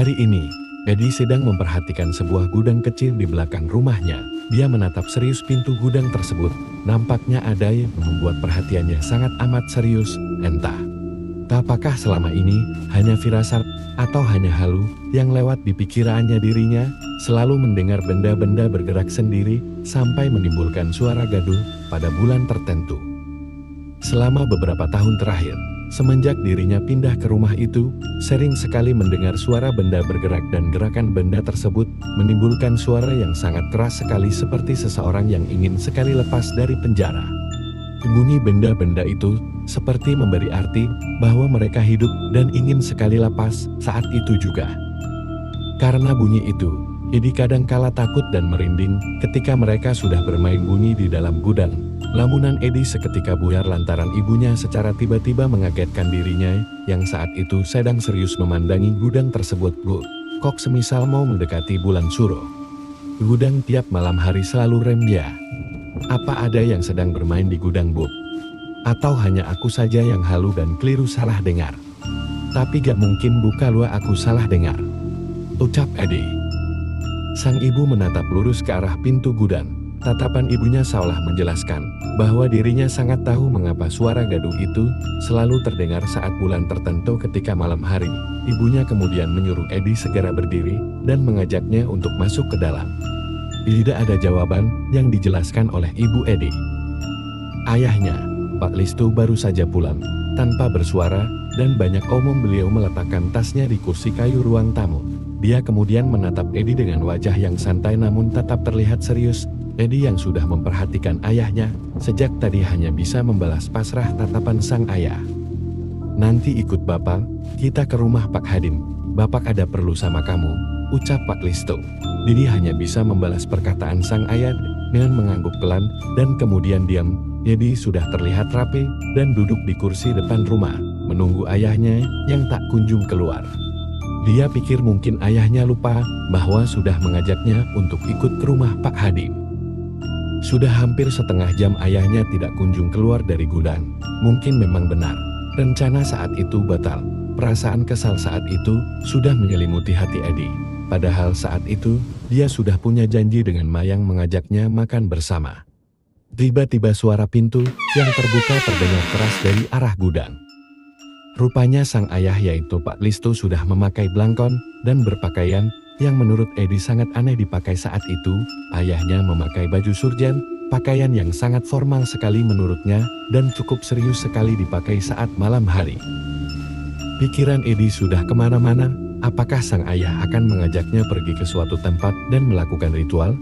Hari ini, Edi sedang memperhatikan sebuah gudang kecil di belakang rumahnya. Dia menatap serius pintu gudang tersebut. Nampaknya ada yang membuat perhatiannya sangat amat serius. Entah, apakah selama ini hanya firasat atau hanya halu yang lewat di pikirannya. Dirinya selalu mendengar benda-benda bergerak sendiri sampai menimbulkan suara gaduh pada bulan tertentu. Selama beberapa tahun terakhir, semenjak dirinya pindah ke rumah itu, sering sekali mendengar suara benda bergerak dan gerakan benda tersebut menimbulkan suara yang sangat keras sekali seperti seseorang yang ingin sekali lepas dari penjara. Bunyi benda-benda itu seperti memberi arti bahwa mereka hidup dan ingin sekali lepas saat itu juga. Karena bunyi itu, Edi kadangkala takut dan merinding ketika mereka sudah bermain bunyi di dalam gudang. Lamunan Edi seketika buyar lantaran ibunya secara tiba-tiba mengagetkan dirinya yang saat itu sedang serius memandangi gudang tersebut. Bu, kok semisal mau mendekati bulan suro. Gudang tiap malam hari selalu rem ya. Apa ada yang sedang bermain di gudang, Bu? Atau hanya aku saja yang halu dan keliru salah dengar? Tapi gak mungkin Bu, kalau aku salah dengar, ucap Edi. Sang ibu menatap lurus ke arah pintu gudang. Tatapan ibunya seolah menjelaskan bahwa dirinya sangat tahu mengapa suara gaduh itu selalu terdengar saat bulan tertentu ketika malam hari. Ibunya kemudian menyuruh Edi segera berdiri dan mengajaknya untuk masuk ke dalam. Tidak ada jawaban yang dijelaskan oleh ibu Edi. Ayahnya, Pak Listu, baru saja pulang. Tanpa bersuara dan banyak omong, beliau meletakkan tasnya di kursi kayu ruang tamu. Dia kemudian menatap Edi dengan wajah yang santai namun tetap terlihat serius. Edi yang sudah memperhatikan ayahnya sejak tadi hanya bisa membalas pasrah tatapan sang ayah. Nanti ikut Bapak, kita ke rumah Pak Hadim. Bapak ada perlu sama kamu, ucap Pak Listu. Didi hanya bisa membalas perkataan sang ayah dengan mengangguk pelan dan kemudian diam. Edi sudah terlihat rapi dan duduk di kursi depan rumah, menunggu ayahnya yang tak kunjung keluar. Dia pikir mungkin ayahnya lupa bahwa sudah mengajaknya untuk ikut ke rumah Pak Hadim. Sudah hampir setengah jam ayahnya tidak kunjung keluar dari gudang. Mungkin memang benar, rencana saat itu batal. Perasaan kesal saat itu sudah menyelimuti hati Edi. Padahal saat itu, dia sudah punya janji dengan Mayang mengajaknya makan bersama. Tiba-tiba suara pintu yang terbuka terdengar keras dari arah gudang. Rupanya sang ayah yaitu Pak Listu sudah memakai blangkon dan berpakaian yang menurut Edi sangat aneh dipakai saat itu. Ayahnya memakai baju surjan, pakaian yang sangat formal sekali menurutnya dan cukup serius sekali dipakai saat malam hari. Pikiran Edi sudah kemana-mana, apakah sang ayah akan mengajaknya pergi ke suatu tempat dan melakukan ritual?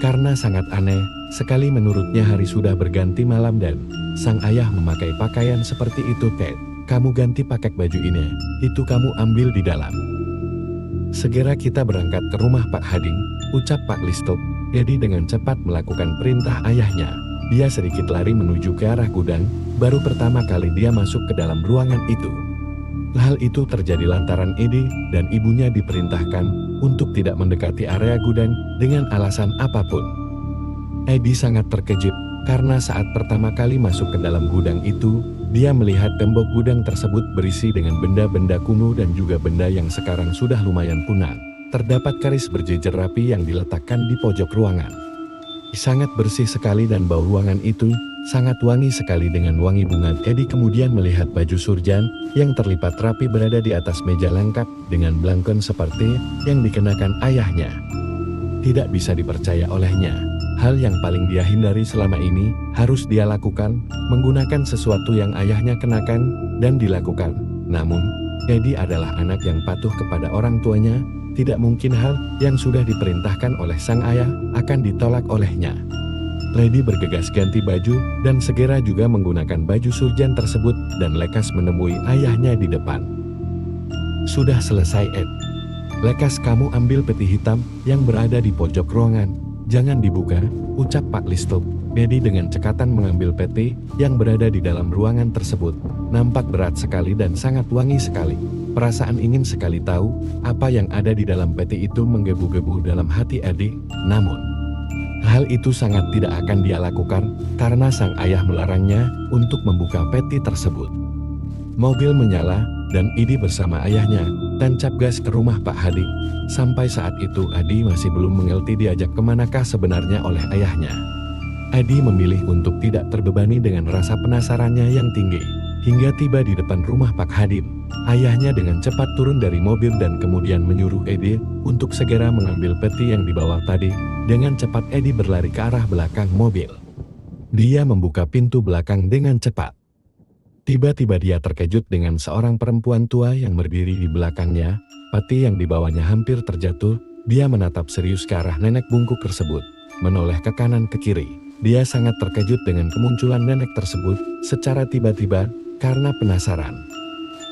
Karena sangat aneh sekali menurutnya hari sudah berganti malam dan sang ayah memakai pakaian seperti itu. Ted, kamu ganti pakai baju ini, itu kamu ambil di dalam. Segera kita berangkat ke rumah Pak Hadim, ucap Pak Listu. Edi dengan cepat melakukan perintah ayahnya. Dia sedikit lari menuju ke arah gudang, baru pertama kali dia masuk ke dalam ruangan itu. Hal itu terjadi lantaran Edi dan ibunya diperintahkan untuk tidak mendekati area gudang dengan alasan apapun. Edi sangat terkejut karena saat pertama kali masuk ke dalam gudang itu, dia melihat tembok gudang tersebut berisi dengan benda-benda kuno dan juga benda yang sekarang sudah lumayan punah. Terdapat keris berjejer rapi yang diletakkan di pojok ruangan. Sangat bersih sekali dan bau ruangan itu sangat wangi sekali dengan wangi bunga. Edi kemudian melihat baju surjan yang terlipat rapi berada di atas meja lengkap dengan blangkon seperti yang dikenakan ayahnya. Tidak bisa dipercaya olehnya. Hal yang paling dia hindari selama ini harus dia lakukan, menggunakan sesuatu yang ayahnya kenakan dan dilakukan. Namun, Edi adalah anak yang patuh kepada orang tuanya, tidak mungkin hal yang sudah diperintahkan oleh sang ayah akan ditolak olehnya. Edi bergegas ganti baju dan segera juga menggunakan baju surjan tersebut dan lekas menemui ayahnya di depan. Sudah selesai, Ed. Lekas kamu ambil peti hitam yang berada di pojok ruangan. Jangan dibuka, ucap Pak Listu. Edi dengan cekatan mengambil peti yang berada di dalam ruangan tersebut. Nampak berat sekali dan sangat wangi sekali. Perasaan ingin sekali tahu apa yang ada di dalam peti itu menggebu-gebu dalam hati Edi. Namun, hal itu sangat tidak akan dia lakukan karena sang ayah melarangnya untuk membuka peti tersebut. Mobil menyala dan Edi bersama ayahnya tancap gas ke rumah Pak Hadi. Sampai saat itu Adi masih belum mengerti diajak kemanakah sebenarnya oleh ayahnya. Adi memilih untuk tidak terbebani dengan rasa penasarannya yang tinggi. Hingga tiba di depan rumah Pak Hadim. Ayahnya dengan cepat turun dari mobil dan kemudian menyuruh Edi untuk segera mengambil peti yang dibawa tadi. Dengan cepat Edi berlari ke arah belakang mobil. Dia membuka pintu belakang dengan cepat. Tiba-tiba dia terkejut dengan seorang perempuan tua yang berdiri di belakangnya. Peti yang dibawanya hampir terjatuh. Dia menatap serius ke arah nenek bungkuk tersebut, menoleh ke kanan ke kiri. Dia sangat terkejut dengan kemunculan nenek tersebut secara tiba-tiba karena penasaran.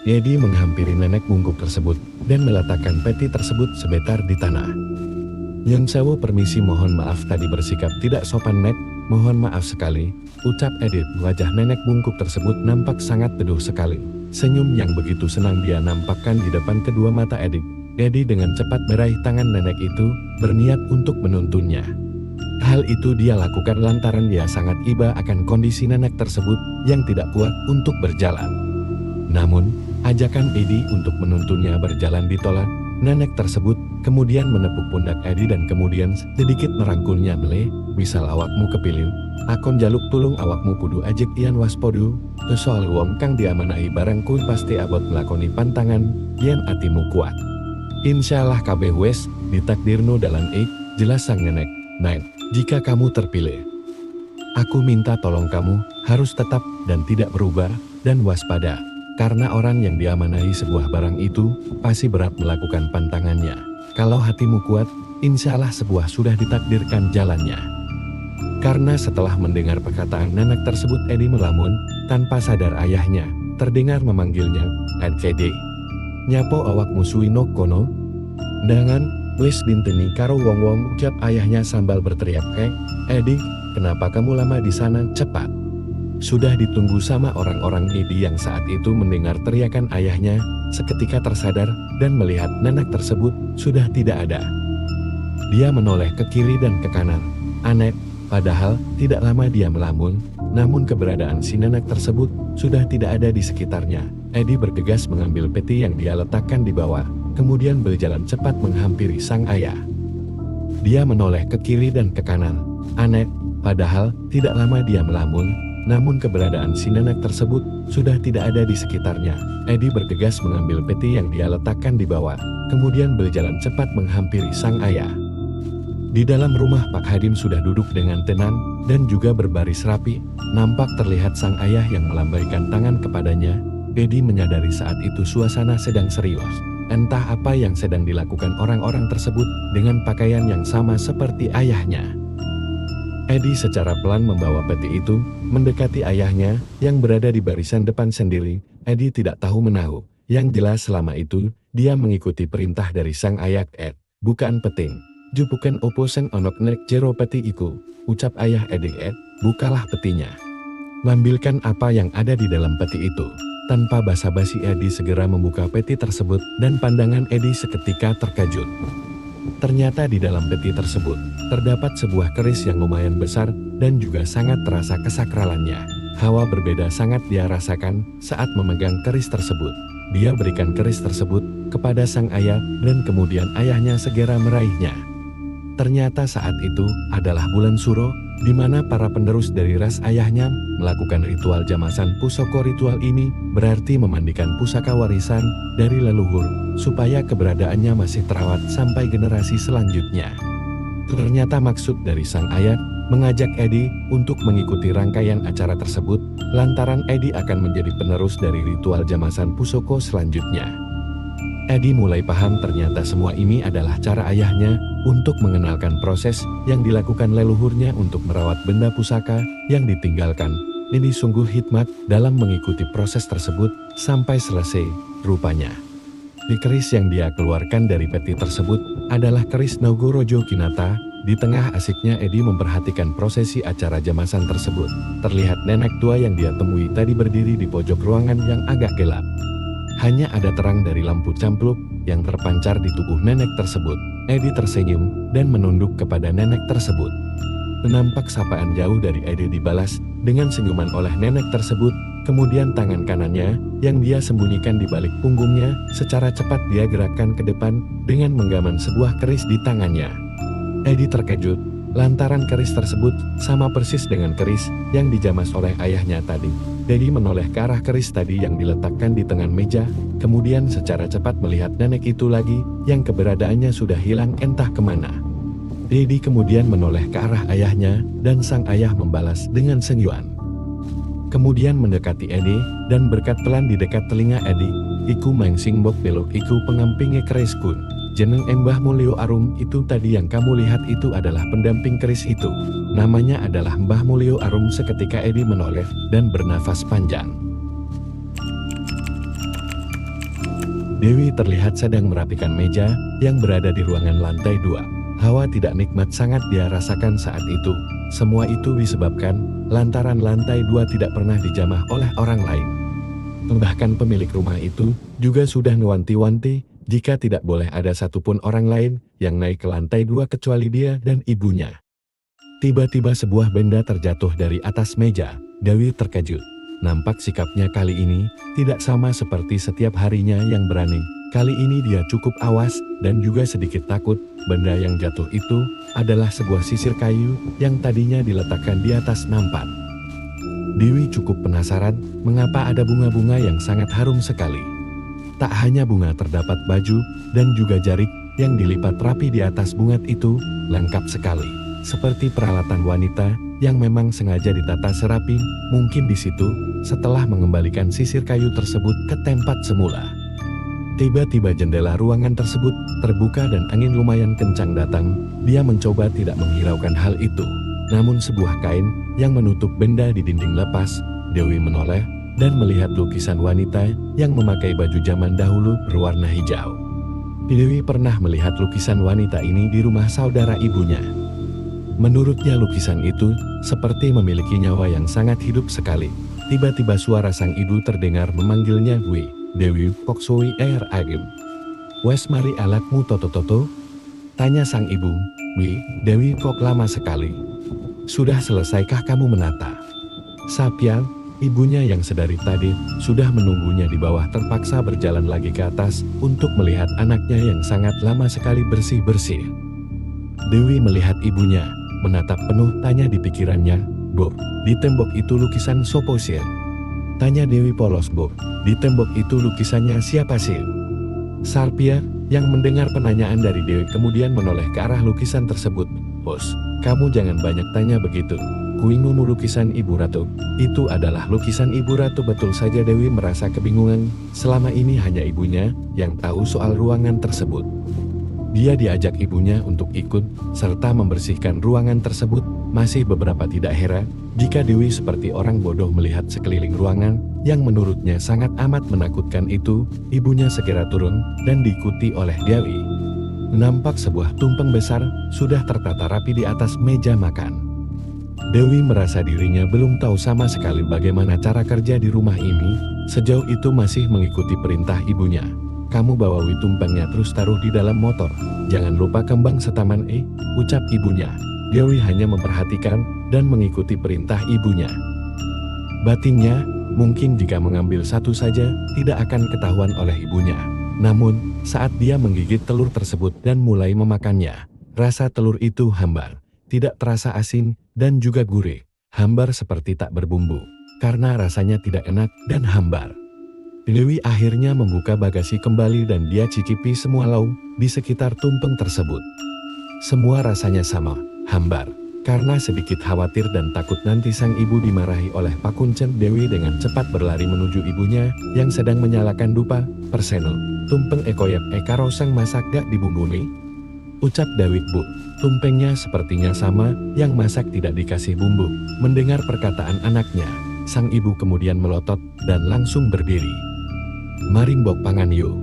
Edi menghampiri nenek bungkuk tersebut dan meletakkan peti tersebut sebentar di tanah. Yang Sewu permisi, mohon maaf tadi bersikap tidak sopan Nek, mohon maaf sekali, ucap Edith. Wajah nenek bungkuk tersebut nampak sangat teduh sekali. Senyum yang begitu senang dia nampakkan di depan kedua mata Edith. Edi dengan cepat meraih tangan nenek itu, berniat untuk menuntunnya. Hal itu dia lakukan lantaran dia sangat iba akan kondisi nenek tersebut yang tidak kuat untuk berjalan. Namun, ajakan Edi untuk menuntunnya berjalan ditolak. Nenek tersebut kemudian menepuk pundak Edi dan kemudian sedikit merangkulnya. Bele, misal awakmu kepilih, akon jaluk tulung awakmu kudu ajek ian waspodu, soal wong kang diamanai barangku pasti abot melakoni pantangan, yen atimu kuat. Insyaallah kabeh wes, ditakdirno dalam jelas sang nenek. Naik, jika kamu terpilih, aku minta tolong kamu harus tetap dan tidak berubah dan waspada. Karena orang yang diamanai sebuah barang itu pasti berat melakukan pantangannya. Kalau hatimu kuat, insya Allah sebuah sudah ditakdirkan jalannya. Karena setelah mendengar perkataan nenek tersebut Edi melamun, tanpa sadar ayahnya terdengar memanggilnya, "Ed, nyapo awak musuhi no kono?" Dengan wis dinteni karo wong-wong, ucap ayahnya sambil berteriak, Edi, kenapa kamu lama di sana? Cepat. Sudah ditunggu sama orang-orang. Edi yang saat itu mendengar teriakan ayahnya, seketika tersadar dan melihat nenek tersebut sudah tidak ada. Dia menoleh ke kiri dan ke kanan. Aneh, padahal tidak lama dia melamun, namun keberadaan si nenek tersebut sudah tidak ada di sekitarnya. Edi bergegas mengambil peti yang dia letakkan di bawah, kemudian berjalan cepat menghampiri sang ayah. Dia menoleh ke kiri dan ke kanan. Aneh, padahal tidak lama dia melamun, namun keberadaan si nenek tersebut sudah tidak ada di sekitarnya. Edi bergegas mengambil peti yang dia letakkan di bawah, kemudian berjalan cepat menghampiri sang ayah. Di dalam rumah Pak Hadim sudah duduk dengan tenang dan juga berbaris rapi. Nampak terlihat sang ayah yang melambaikan tangan kepadanya. Edi menyadari saat itu suasana sedang serius. Entah apa yang sedang dilakukan orang-orang tersebut dengan pakaian yang sama seperti ayahnya. Edi secara pelan membawa peti itu, mendekati ayahnya, yang berada di barisan depan sendiri. Edi tidak tahu menahu, yang jelas selama itu, dia mengikuti perintah dari sang ayah. Bukaan peting, jupukan opo seng onok nek jero peti iku, ucap ayah Edi. Bukalah petinya. Lambilkan apa yang ada di dalam peti itu. Tanpa basa-basi Edi segera membuka peti tersebut, dan pandangan Edi seketika terkejut. Ternyata di dalam peti tersebut, terdapat sebuah keris yang lumayan besar dan juga sangat terasa kesakralannya. Hawa berbeda sangat dia rasakan saat memegang keris tersebut. Dia berikan keris tersebut kepada sang ayah dan kemudian ayahnya segera meraihnya. Ternyata saat itu adalah bulan Suro, di mana para penerus dari ras ayahnya melakukan ritual jamasan pusaka. Ritual ini berarti memandikan pusaka warisan dari leluhur, supaya keberadaannya masih terawat sampai generasi selanjutnya. Ternyata maksud dari sang ayah mengajak Edi untuk mengikuti rangkaian acara tersebut, lantaran Edi akan menjadi penerus dari ritual jamasan pusaka selanjutnya. Edi mulai paham ternyata semua ini adalah cara ayahnya untuk mengenalkan proses yang dilakukan leluhurnya untuk merawat benda pusaka yang ditinggalkan. Edi sungguh hikmat dalam mengikuti proses tersebut sampai selesai. Rupanya, di keris yang dia keluarkan dari peti tersebut adalah keris Nogorojo Kinata. Di tengah asiknya Edi memperhatikan prosesi acara jamasan tersebut. Terlihat nenek tua yang dia temui tadi berdiri di pojok ruangan yang agak gelap. Hanya ada terang dari lampu campluk yang terpancar di tubuh nenek tersebut. Edi tersenyum dan menunduk kepada nenek tersebut. Nampak sapaan jauh dari Edi dibalas dengan senyuman oleh nenek tersebut. Kemudian tangan kanannya, yang dia sembunyikan di balik punggungnya, secara cepat dia gerakkan ke depan, dengan menggaman sebuah keris di tangannya. Eddie terkejut, lantaran keris tersebut, sama persis dengan keris, yang dijamas oleh ayahnya tadi. Eddie menoleh ke arah keris tadi yang diletakkan di tengah meja, kemudian secara cepat melihat nenek itu lagi, yang keberadaannya sudah hilang entah kemana. Eddie kemudian menoleh ke arah ayahnya, dan sang ayah membalas dengan senyuman. Kemudian mendekati Eddie, dan berkat pelan di dekat telinga Eddie, "Iku mengsing bok belok iku pengampinge keriskun. Jeneng Mbah Mulyo Arum itu tadi yang kamu lihat itu adalah pendamping keris itu. Namanya adalah Mbah Mulyo Arum." Seketika Eddie menoleh, dan bernafas panjang. Dewi terlihat sedang merapikan meja, yang berada di ruangan lantai 2. Hawa tidak nikmat sangat dia rasakan saat itu. Semua itu disebabkan lantaran lantai 2 tidak pernah dijamah oleh orang lain. Bahkan pemilik rumah itu juga sudah ngewanti-wanti jika tidak boleh ada satupun orang lain yang naik ke lantai 2 kecuali dia dan ibunya. Tiba-tiba sebuah benda terjatuh dari atas meja. Dewi terkejut. Nampak sikapnya kali ini tidak sama seperti setiap harinya yang berani. Kali ini dia cukup awas dan juga sedikit takut. Benda yang jatuh itu adalah sebuah sisir kayu yang tadinya diletakkan di atas nampan. Dewi cukup penasaran mengapa ada bunga-bunga yang sangat harum sekali. Tak hanya bunga, terdapat baju dan juga jarik yang dilipat rapi di atas bunga itu, lengkap sekali. Seperti peralatan wanita yang memang sengaja ditata serapi. Mungkin di situ setelah mengembalikan sisir kayu tersebut ke tempat semula. Tiba-tiba jendela ruangan tersebut terbuka dan angin lumayan kencang datang. Dia mencoba tidak menghiraukan hal itu. Namun sebuah kain yang menutup benda di dinding lepas. Dewi menoleh dan melihat lukisan wanita yang memakai baju zaman dahulu berwarna hijau. Dewi pernah melihat lukisan wanita ini di rumah saudara ibunya. Menurutnya lukisan itu seperti memiliki nyawa yang sangat hidup sekali. Tiba-tiba suara sang ibu terdengar memanggilnya, "Dewi, kok suwi agem? Wes mari alatmu toto-toto?" Tanya sang ibu. Dewi, kok lama sekali? Sudah selesaikah kamu menata?" Sapia, ibunya yang sedari tadi sudah menunggunya di bawah, terpaksa berjalan lagi ke atas untuk melihat anaknya yang sangat lama sekali bersih-bersih. Dewi melihat ibunya, menatap penuh tanya di pikirannya. "Bo, di tembok itu lukisan sopo sih?" Tanya Dewi polos. "Bo, di tembok itu lukisannya siapa sih?" Sarpia yang mendengar penanyaan dari Dewi kemudian menoleh ke arah lukisan tersebut. "Bos, kamu jangan banyak tanya begitu. Kuingmu lukisan Ibu Ratu." "Itu adalah lukisan Ibu Ratu." Betul saja. Dewi merasa kebingungan. Selama ini hanya ibunya yang tahu soal ruangan tersebut. Dia diajak ibunya untuk ikut serta membersihkan ruangan tersebut. Masih beberapa tidak heran jika Dewi seperti orang bodoh melihat sekeliling ruangan yang menurutnya sangat amat menakutkan itu. Ibunya segera turun dan diikuti oleh Dewi. Nampak sebuah tumpeng besar sudah tertata rapi di atas meja makan. Dewi merasa dirinya belum tahu sama sekali bagaimana cara kerja di rumah ini. Sejauh itu masih mengikuti perintah ibunya. "Kamu bawa tumpengnya terus taruh di dalam motor. Jangan lupa kembang setaman ucap ibunya. Dewi hanya memperhatikan dan mengikuti perintah ibunya. Batinnya, mungkin jika mengambil satu saja tidak akan ketahuan oleh ibunya. Namun, saat dia menggigit telur tersebut dan mulai memakannya, rasa telur itu hambar, tidak terasa asin dan juga gurih, hambar seperti tak berbumbu, karena rasanya tidak enak dan hambar. Dewi akhirnya membuka bagasi kembali dan dia cicipi semua lauk di sekitar tumpeng tersebut. Semua rasanya sama, hambar. Karena sedikit khawatir dan takut nanti sang ibu dimarahi oleh Pak Kuncen, Dewi dengan cepat berlari menuju ibunya yang sedang menyalakan dupa. "Perseno, tumpeng ekoyep karosang masak gak dibumbuni?" ucap Dewi. "Bu, tumpengnya sepertinya sama, yang masak tidak dikasih bumbu." Mendengar perkataan anaknya, sang ibu kemudian melotot dan langsung berdiri. "Mari mbok pangan yo.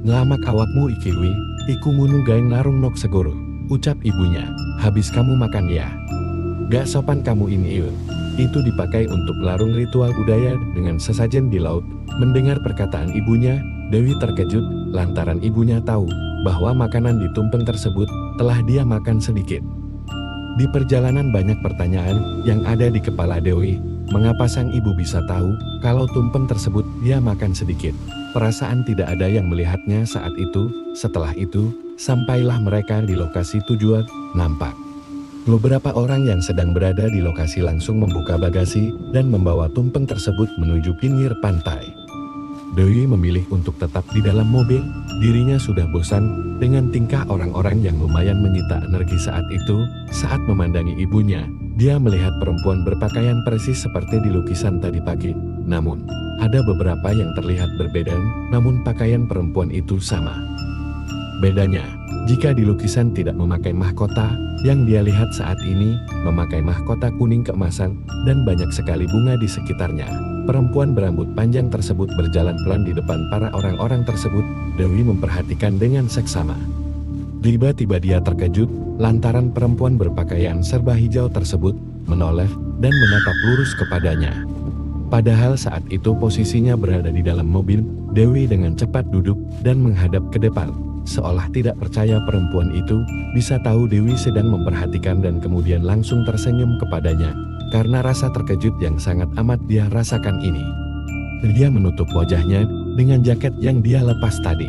Ngelamak awakmu ikiwi, iku ngunu gaeng narung nok segoro," ucap ibunya. "Habis kamu makan ya. Gak sopan kamu ini yo." Itu dipakai untuk larung ritual budaya dengan sesajen di laut. Mendengar perkataan ibunya, Dewi terkejut lantaran ibunya tahu bahwa makanan di tumpeng tersebut telah dia makan sedikit. Di perjalanan banyak pertanyaan yang ada di kepala Dewi. Mengapa sang ibu bisa tahu kalau tumpeng tersebut dia makan sedikit? Perasaan tidak ada yang melihatnya saat itu. Setelah itu, sampailah mereka di lokasi tujuan. Nampak beberapa orang yang sedang berada di lokasi langsung membuka bagasi dan membawa tumpeng tersebut menuju pinggir pantai. Dewi memilih untuk tetap di dalam mobil. Dirinya sudah bosan dengan tingkah orang-orang yang lumayan menyita energi saat itu. Saat memandangi ibunya, dia melihat perempuan berpakaian persis seperti di lukisan tadi pagi. Namun, ada beberapa yang terlihat berbeda, namun pakaian perempuan itu sama. Bedanya, jika di lukisan tidak memakai mahkota, yang dia lihat saat ini memakai mahkota kuning keemasan dan banyak sekali bunga di sekitarnya. Perempuan berambut panjang tersebut berjalan pelan di depan para orang-orang tersebut. Dewi memperhatikan dengan seksama. Tiba-tiba dia terkejut lantaran perempuan berpakaian serba hijau tersebut menoleh dan menatap lurus kepadanya. Padahal saat itu posisinya berada di dalam mobil. Dewi dengan cepat duduk dan menghadap ke depan, seolah tidak percaya perempuan itu bisa tahu Dewi sedang memperhatikan dan kemudian langsung tersenyum kepadanya. Karena rasa terkejut yang sangat amat dia rasakan ini, dia menutup wajahnya dengan jaket yang dia lepas tadi.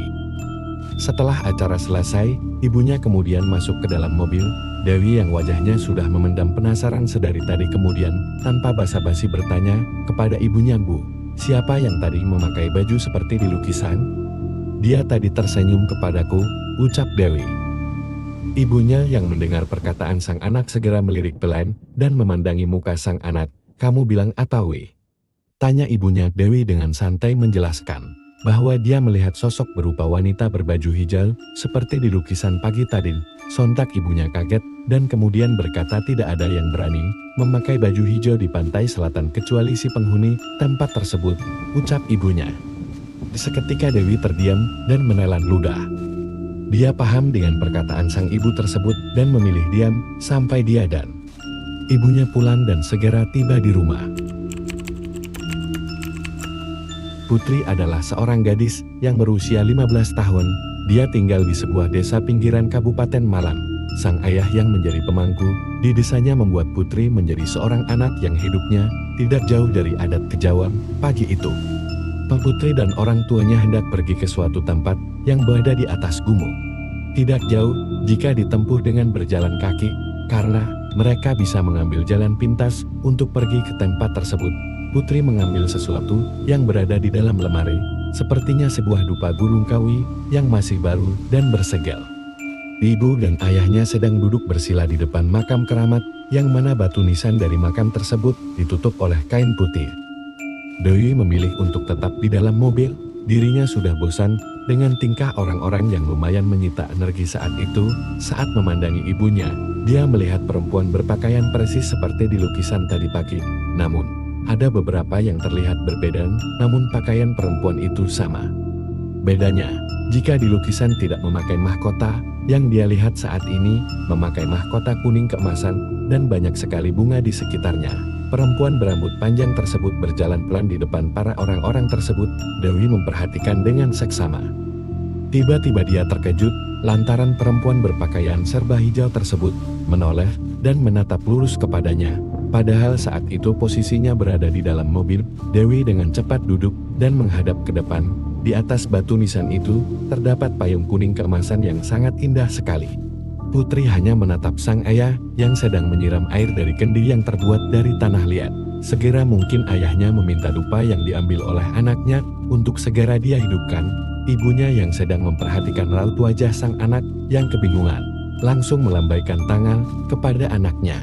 Setelah acara selesai, ibunya kemudian masuk ke dalam mobil. Dewi yang wajahnya sudah memendam penasaran sedari tadi kemudian tanpa basa-basi bertanya kepada ibunya, "Bu, siapa yang tadi memakai baju seperti di lukisan?" "Dia tadi tersenyum kepadaku," ucap Dewi. Ibunya yang mendengar perkataan sang anak segera melirik pelan dan memandangi muka sang anak. "Kamu bilang apa, Wi?" tanya ibunya. Dewi dengan santai menjelaskan bahwa dia melihat sosok berupa wanita berbaju hijau seperti di lukisan pagi tadi. Sontak ibunya kaget dan kemudian berkata tidak ada yang berani memakai baju hijau di pantai selatan kecuali si penghuni tempat tersebut, ucap ibunya. Seketika Dewi terdiam dan menelan ludah. Dia paham dengan perkataan sang ibu tersebut dan memilih diam sampai dia dan ibunya pulang dan segera tiba di rumah. Putri adalah seorang gadis yang berusia 15 tahun. Dia tinggal di sebuah desa pinggiran Kabupaten Malang. Sang ayah yang menjadi pemangku di desanya membuat Putri menjadi seorang anak yang hidupnya tidak jauh dari adat kejauhan. Pagi itu, Putri dan orang tuanya hendak pergi ke suatu tempat yang berada di atas gunung. Tidak jauh jika ditempuh dengan berjalan kaki, karena mereka bisa mengambil jalan pintas untuk pergi ke tempat tersebut. Putri mengambil sesuatu yang berada di dalam lemari, sepertinya sebuah dupa gunung kawi yang masih baru dan bersegel. Ibu dan ayahnya sedang duduk bersila di depan makam keramat, yang mana batu nisan dari makam tersebut ditutup oleh kain putih. Dewi memilih untuk tetap di dalam mobil. Dirinya sudah bosan dengan tingkah orang-orang yang lumayan menyita energi saat itu. Saat memandangi ibunya, dia melihat perempuan berpakaian persis seperti di lukisan tadi pagi. Namun, ada beberapa yang terlihat berbeda, namun pakaian perempuan itu sama. Bedanya, jika di lukisan tidak memakai mahkota, yang dia lihat saat ini memakai mahkota kuning keemasan dan banyak sekali bunga di sekitarnya. Perempuan berambut panjang tersebut berjalan pelan di depan para orang-orang tersebut. Dewi memperhatikan dengan seksama. Tiba-tiba dia terkejut lantaran perempuan berpakaian serba hijau tersebut menoleh dan menatap lurus kepadanya. Padahal saat itu posisinya berada di dalam mobil. Dewi dengan cepat duduk dan menghadap ke depan. Di atas batu nisan itu terdapat payung kuning keemasan yang sangat indah sekali. Putri hanya menatap sang ayah yang sedang menyiram air dari kendi yang terbuat dari tanah liat. Segera mungkin ayahnya meminta dupa yang diambil oleh anaknya untuk segera dia hidupkan. Ibunya yang sedang memperhatikan raut wajah sang anak yang kebingungan, langsung melambaikan tangan kepada anaknya.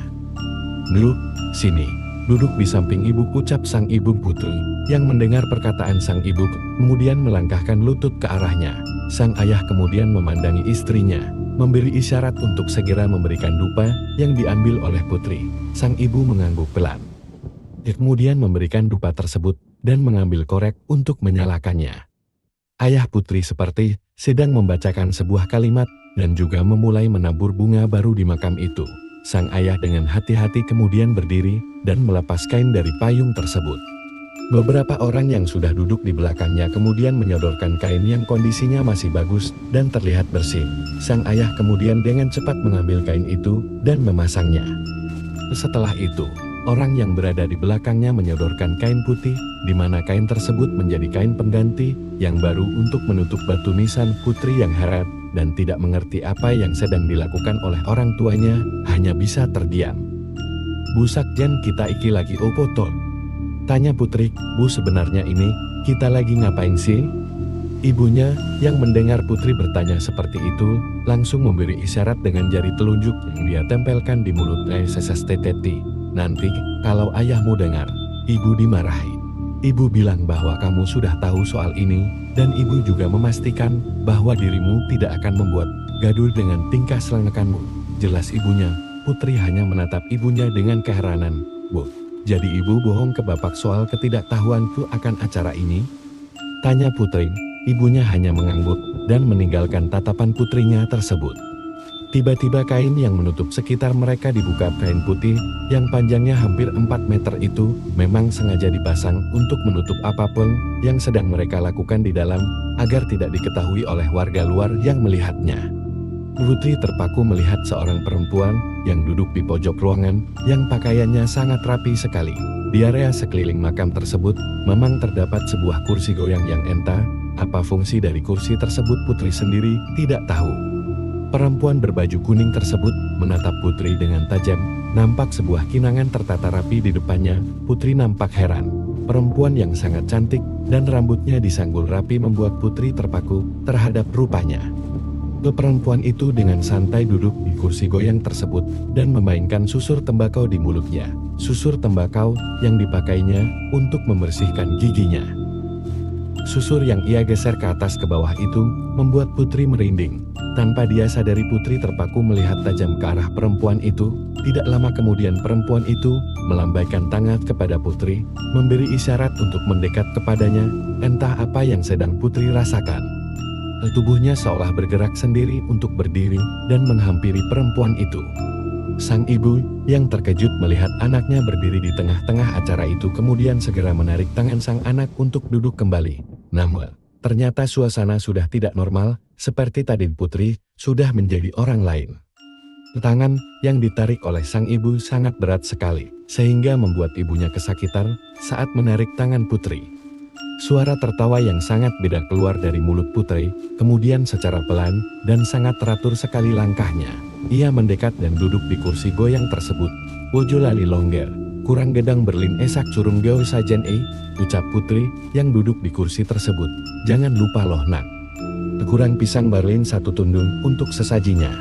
"Duduk sini, duduk di samping ibu," ucap sang ibu. Putri yang mendengar perkataan sang ibu kemudian melangkahkan lutut ke arahnya. Sang ayah kemudian memandangi istrinya, memberi isyarat untuk segera memberikan dupa yang diambil oleh Putri. Sang ibu mengangguk pelan. Kemudian memberikan dupa tersebut dan mengambil korek untuk menyalakannya. Ayah Putri seperti sedang membacakan sebuah kalimat dan juga memulai menabur bunga baru di makam itu. Sang ayah dengan hati-hati kemudian berdiri dan melepas kain dari payung tersebut. Beberapa orang yang sudah duduk di belakangnya kemudian menyodorkan kain yang kondisinya masih bagus dan terlihat bersih. Sang ayah kemudian dengan cepat mengambil kain itu dan memasangnya. Setelah itu, Orang yang berada di belakangnya menyodorkan kain putih, di mana kain tersebut menjadi kain pengganti yang baru untuk menutup batu nisan. Putri yang heran dan tidak mengerti apa yang sedang dilakukan oleh orang tuanya, hanya bisa terdiam. "Bu Sakjen, kita iki lagi opo toh?" tanya Putri. "Bu, sebenarnya ini, kita lagi ngapain sih?" Ibunya, yang mendengar Putri bertanya seperti itu, langsung memberi isyarat dengan jari telunjuk yang dia tempelkan di mulut SSTTT. "Nanti, kalau ayahmu dengar, ibu dimarahi. Ibu bilang bahwa kamu sudah tahu soal ini, dan ibu juga memastikan bahwa dirimu tidak akan membuat gaduh dengan tingkah selengekanmu." Jelas ibunya. Putri hanya menatap ibunya dengan keheranan. "Bu, jadi ibu bohong ke bapak soal ketidaktahuanku akan acara ini?" tanya Putri. Ibunya hanya mengangguk dan meninggalkan tatapan putrinya tersebut. Tiba-tiba kain yang menutup sekitar mereka dibuka. Kain putih yang panjangnya hampir 4 meter itu memang sengaja dipasang untuk menutup apapun yang sedang mereka lakukan di dalam agar tidak diketahui oleh warga luar yang melihatnya. Putri terpaku melihat seorang perempuan yang duduk di pojok ruangan yang pakaiannya sangat rapi sekali. Di area sekeliling makam tersebut memang terdapat sebuah kursi goyang yang entah apa fungsi dari kursi tersebut Putri sendiri tidak tahu. Perempuan berbaju kuning tersebut menatap Putri dengan tajam. Nampak sebuah kinangan tertata rapi di depannya. Putri nampak heran. Perempuan yang sangat cantik dan rambutnya disanggul rapi membuat Putri terpaku terhadap rupanya. Perempuan itu dengan santai duduk di kursi goyang tersebut dan memainkan susur tembakau di mulutnya. Susur tembakau yang dipakainya untuk membersihkan giginya. Susur yang ia geser ke atas ke bawah itu membuat Putri merinding. Tanpa dia sadari Putri terpaku melihat tajam ke arah perempuan itu. Tidak lama kemudian perempuan itu melambaikan tangan kepada Putri, memberi isyarat untuk mendekat kepadanya. Entah apa yang sedang Putri rasakan. Tubuhnya seolah bergerak sendiri untuk berdiri dan menghampiri perempuan itu. Sang ibu yang terkejut melihat anaknya berdiri di tengah-tengah acara itu kemudian segera menarik tangan sang anak untuk duduk kembali. Namun, ternyata suasana sudah tidak normal, seperti tadi Putri sudah menjadi orang lain. Tangan yang ditarik oleh sang ibu sangat berat sekali, sehingga membuat ibunya kesakitan saat menarik tangan Putri. Suara tertawa yang sangat beda keluar dari mulut Putri, kemudian secara pelan dan sangat teratur sekali langkahnya. Ia mendekat dan duduk di kursi goyang tersebut. "Wojo lali longger, kurang gedang berlin esak curung gao sajen ucap Putri yang duduk di kursi tersebut. "Jangan lupa loh nak. Kurang pisang berlin 1 tundung untuk sesajinya."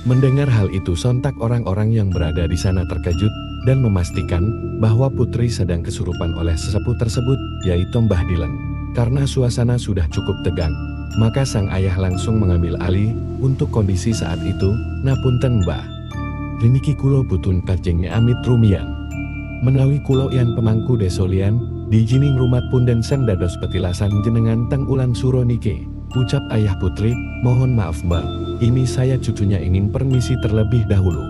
Mendengar hal itu sontak orang-orang yang berada di sana terkejut dan memastikan bahwa Putri sedang kesurupan oleh sesepuh tersebut, yaitu Mbah Dileng. Karena suasana sudah cukup tegang, maka sang ayah langsung mengambil alih untuk kondisi saat itu. "Napunten Mbah, riniki kulo putun kajeng amit rumian. Menawi kulo yan pemangku desolian, dijining rumat punden sen dados petilasan jenengan teng ulan suro nike," ucap ayah Putri. "Mohon maaf Mbah, ini saya cucunya ingin permisi terlebih dahulu.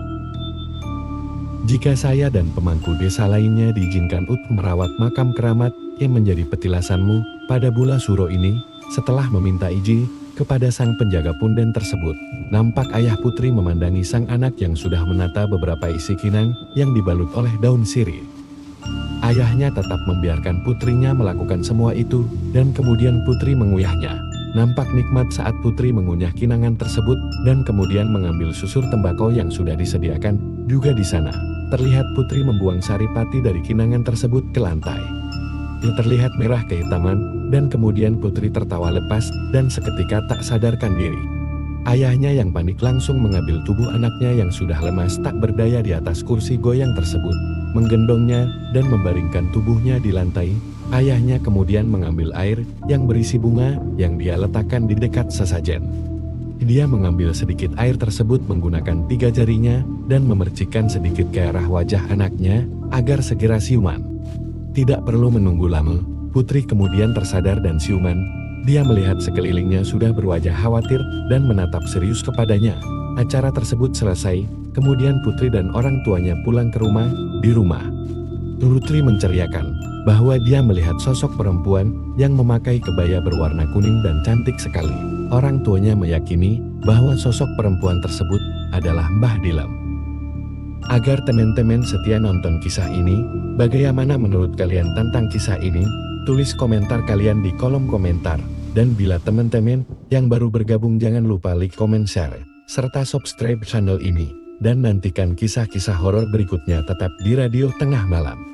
Jika saya dan pemangku desa lainnya diizinkan untuk merawat makam keramat yang menjadi petilasanmu pada bulan suro ini," setelah meminta izin kepada sang penjaga punden tersebut, nampak ayah Putri memandangi sang anak yang sudah menata beberapa isi kinang yang dibalut oleh daun sirih. Ayahnya tetap membiarkan putrinya melakukan semua itu, dan kemudian Putri mengunyahnya. Nampak nikmat saat Putri mengunyah kinangan tersebut, dan kemudian mengambil susur tembakau yang sudah disediakan juga di sana. Terlihat Putri membuang saripati dari kinangan tersebut ke lantai. Ia terlihat merah kehitaman, dan kemudian Putri tertawa lepas dan seketika tak sadarkan diri. Ayahnya yang panik langsung mengambil tubuh anaknya yang sudah lemas tak berdaya di atas kursi goyang tersebut, menggendongnya dan membaringkan tubuhnya di lantai. Ayahnya kemudian mengambil air yang berisi bunga yang dia letakkan di dekat sesajen. Dia mengambil sedikit air tersebut menggunakan 3 jarinya dan memercikkan sedikit ke arah wajah anaknya agar segera siuman. Tidak perlu menunggu lama, Putri kemudian tersadar dan siuman. Dia melihat sekelilingnya sudah berwajah khawatir dan menatap serius kepadanya. Acara tersebut selesai, kemudian Putri dan orang tuanya pulang ke rumah. Di rumah, Putri menceriakan bahwa dia melihat sosok perempuan yang memakai kebaya berwarna kuning dan cantik sekali. Orang tuanya meyakini bahwa sosok perempuan tersebut adalah Mbah Dilem. Agar teman-teman setia nonton kisah ini, bagaimana menurut kalian tentang kisah ini? Tulis komentar kalian di kolom komentar. Dan bila teman-teman yang baru bergabung jangan lupa like, comment, share, serta subscribe channel ini. Dan nantikan kisah-kisah horor berikutnya tetap di Radio Tengah Malam.